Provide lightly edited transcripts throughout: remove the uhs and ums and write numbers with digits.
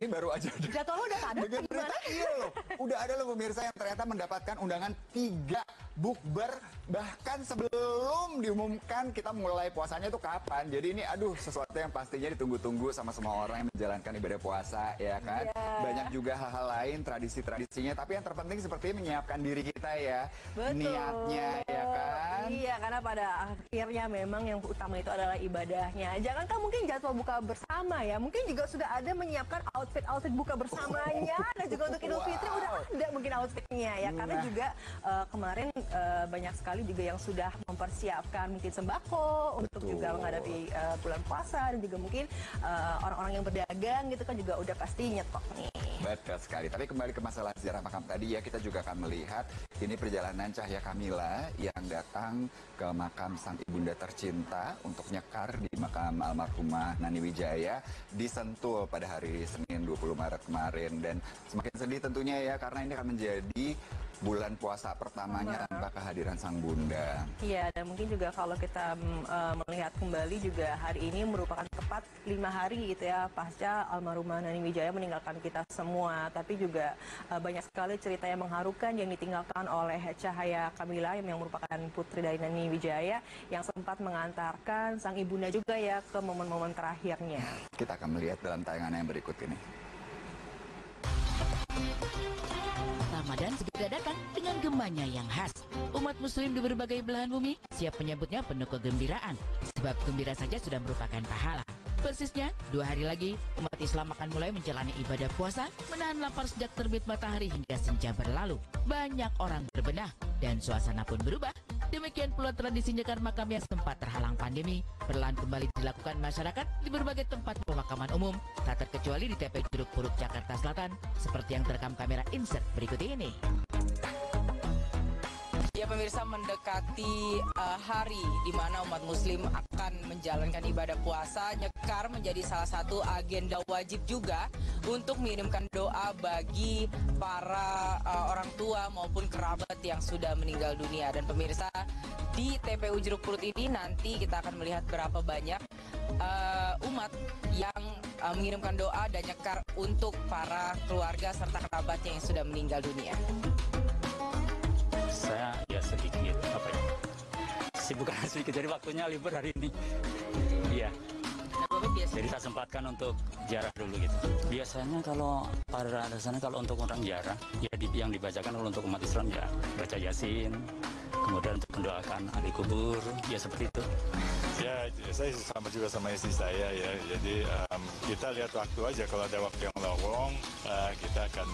ini baru aja jadwal udah ada dengan berita, iya loh, udah ada loh pemirsa yang ternyata mendapatkan undangan 3 bukber bahkan sebelum diumumkan kita mulai puasanya tuh kapan. Jadi ini aduh sesuatu yang pastinya ditunggu-tunggu sama semua orang yang menjalankan ibadah puasa ya kan. Banyak juga hal-hal lain tradisi-tradisinya, tapi yang terpenting seperti menyiapkan diri kita ya. Betul. Niatnya ya kan. Iya, karena pada akhirnya memang yang utama itu adalah ibadahnya. Jangankan mungkin jadwal buka bersama ya, mungkin juga sudah ada menyiapkan outfit buka bersamanya dan juga untuk Idul Fitri udah ada mungkin outfitnya ya. Karena juga kemarin banyak sekali juga yang sudah mempersiapkan mungkin sembako untuk juga menghadapi bulan puasa, dan juga mungkin orang-orang yang berdagang gitu kan juga udah pasti nyetok nih. Betul sekali. Tapi kembali ke masalah sejarah makam tadi ya, kita juga akan melihat ini perjalanan Cahya Kamila yang datang ke makam sang ibunda tercinta untuk nyekar di makam almarhumah Nani Wijaya di Sentul pada hari Senin 20 Maret kemarin. Dan semakin sedih tentunya ya, karena ini akan menjadi bulan puasa pertamanya tanpa kehadiran sang bunda. Iya, dan mungkin juga kalau kita melihat kembali juga hari ini merupakan tepat 5 hari gitu ya pasca almarhumah Nani Wijaya meninggalkan kita semua. Tapi juga banyak sekali cerita yang mengharukan yang ditinggalkan oleh Cahya Kamila yang merupakan putri dari Nani Wijaya yang sempat mengantarkan sang ibunda juga ya ke momen-momen terakhirnya. Kita akan melihat dalam tayangan yang berikut ini. Ramadan segera datang dengan gemanya yang khas. Umat muslim di berbagai belahan bumi siap menyambutnya penuh kegembiraan. Sebab gembira saja sudah merupakan pahala. Persisnya, 2 hari lagi, umat Islam akan mulai menjalani ibadah puasa, menahan lapar sejak terbit matahari hingga senja berlalu. Banyak orang berbenah, dan suasana pun berubah. Demikian pula tradisi nyekar makam yang sempat terhalang pandemi, perlahan kembali dilakukan masyarakat di berbagai tempat pemakaman umum, tak terkecuali di TPU Jeruk Purut, Jakarta Selatan, seperti yang terekam kamera insert berikut ini. Ya pemirsa, mendekati hari di mana umat muslim akan menjalankan ibadah puasa, nyekar menjadi salah satu agenda wajib juga untuk mengirimkan doa bagi para orang tua maupun kerabat yang sudah meninggal dunia. Dan pemirsa, di TPU Jeruk Purut ini nanti kita akan melihat berapa banyak umat yang mengirimkan doa dan nyekar untuk para keluarga serta kerabatnya yang sudah meninggal dunia. Saya ya sedikit sibukan sedikit, jadi waktunya libur hari ini. Iya. Jadi saya sempatkan untuk ziarah dulu gitu. Biasanya kalau pada dasarnya kalau untuk orang ziarah ya yang dibacakan kalau untuk umat Islam ya baca Yasin, kemudian untuk mendoakan ahli kubur, ya seperti itu. Ya, saya sama juga sama istri saya ya. Jadi kita lihat waktu aja, kalau ada waktu yang lowong kita akan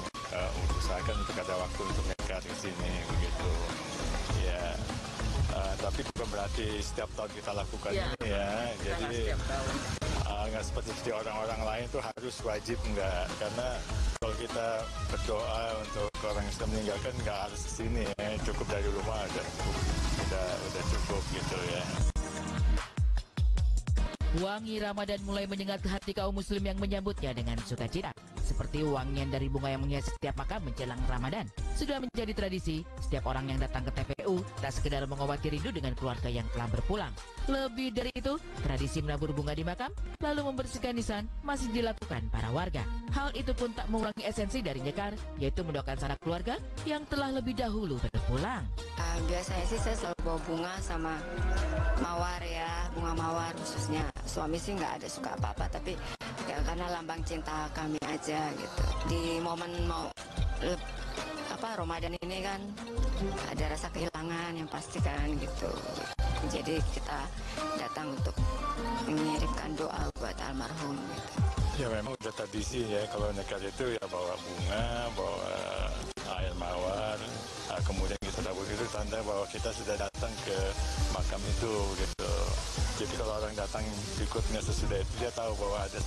usahakan untuk ada waktu untuk nyekar ke sini begitu. Ya, tapi bukan berarti setiap tahun kita lakukan ini ya. Jadi nggak seperti orang-orang lain tuh harus wajib, enggak. Karena kalau kita berdoa untuk orang yang sudah meninggalkan nggak harus ke sini ya. Cukup dari rumah udah cukup gitu ya. Wangi Ramadan mulai menyengat hati kaum muslim yang menyambutnya dengan sukacita. Seperti wangian dari bunga yang menghias setiap makam menjelang Ramadan. Sudah menjadi tradisi, setiap orang yang datang ke TPU tak sekedar mengobati rindu dengan keluarga yang telah berpulang. Lebih dari itu, tradisi menabur bunga di makam, lalu membersihkan nisan masih dilakukan para warga. Hal itu pun tak mengurangi esensi dari nyekar, yaitu mendoakan sanak keluarga yang telah lebih dahulu berpulang. Biasanya sih saya selalu bawa bunga sama mawar ya, bunga mawar khususnya. Suami sih nggak ada suka apa-apa, tapi ya karena lambang cinta kami aja gitu. Di momen Ramadan ini kan ada rasa kehilangan yang pasti kan gitu. Jadi kita datang untuk mengirimkan doa buat almarhum gitu. Ya memang udah tradisi ya, kalau nyekar itu ya bawa bunga, bawa air mawar, kemudian kita tabur itu tanda bahwa kita sudah datang ke makam itu gitu. Jadi kalau orang datang ikutnya sesudah itu dia tahu bahwa ada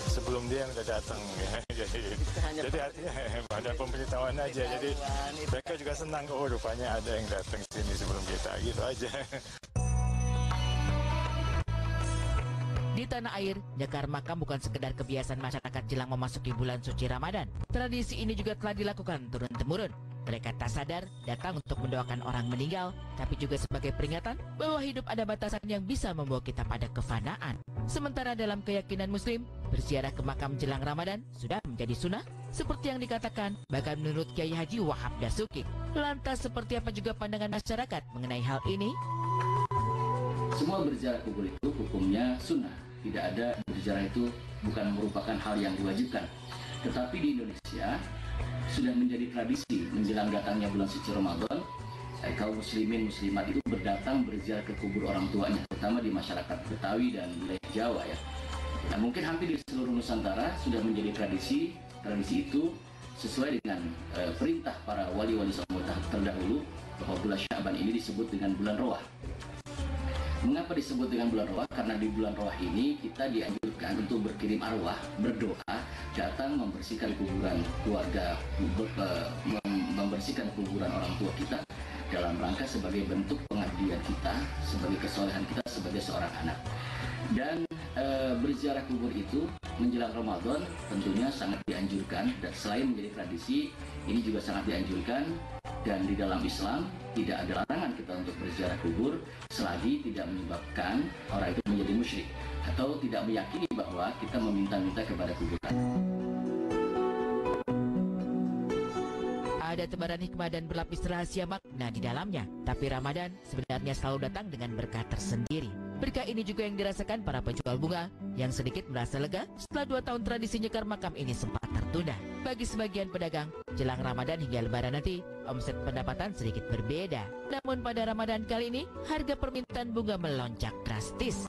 sebelum dia yang udah datang ya. Jadi artinya ada pemberitahuan aja. Jadi mereka juga senang, oh rupanya ada yang datang sini sebelum kita, gitu aja. Di tanah air, nyekar makam bukan sekedar kebiasaan masyarakat jelang memasuki bulan suci Ramadan. Tradisi ini juga telah dilakukan turun-temurun. Mereka tak sadar datang untuk mendoakan orang meninggal, tapi juga sebagai peringatan bahwa hidup ada batasan yang bisa membawa kita pada kefanaan. Sementara dalam keyakinan Muslim, berziarah ke makam jelang Ramadan sudah menjadi sunnah, seperti yang dikatakan bahkan menurut Kiai Haji Wahab Dasuki. Lantas seperti apa juga pandangan masyarakat mengenai hal ini? Semua berziarah kubur itu hukumnya sunnah. Tidak ada berziarah itu bukan merupakan hal yang diwajibkan. Tetapi di Indonesia sudah menjadi tradisi menjelang datangnya bulan suci Ramadan, kaum muslimin muslimat itu berdatang berziarah ke kubur orang tuanya, terutama di masyarakat Betawi dan wilayah Jawa ya. Nah, mungkin hampir di seluruh Nusantara sudah menjadi tradisi. Tradisi itu sesuai dengan perintah para wali-wali songo terdahulu bahwa bulan Syaban ini disebut dengan bulan Roah. Mengapa disebut dengan bulan Roah? Karena di bulan Roah ini kita dianjurkan untuk berkirim arwah, berdoa, datang membersihkan kuburan keluarga, membersihkan kuburan orang tua kita dalam rangka sebagai bentuk pengabdian kita, sebagai kesolehan kita sebagai seorang anak. Dan berziarah kubur itu menjelang Ramadan tentunya sangat dianjurkan, dan selain menjadi tradisi, ini juga sangat dianjurkan. Dan di dalam Islam tidak ada larangan kita untuk berziarah kubur selagi tidak menyebabkan orang itu menjadi musyrik atau tidak meyakini bahwa kita meminta-minta kepada kuburan. Ada tebaran hikmah dan berlapis rahasia makna di dalamnya. Tapi Ramadan sebenarnya selalu datang dengan berkah tersendiri. Berkah ini juga yang dirasakan para penjual bunga yang sedikit merasa lega setelah 2 tahun tradisi nyekar makam ini sempat tertunda. Bagi sebagian pedagang, jelang Ramadan hingga Lebaran nanti, omset pendapatan sedikit berbeda. Namun pada Ramadan kali ini, harga permintaan bunga melonjak drastis.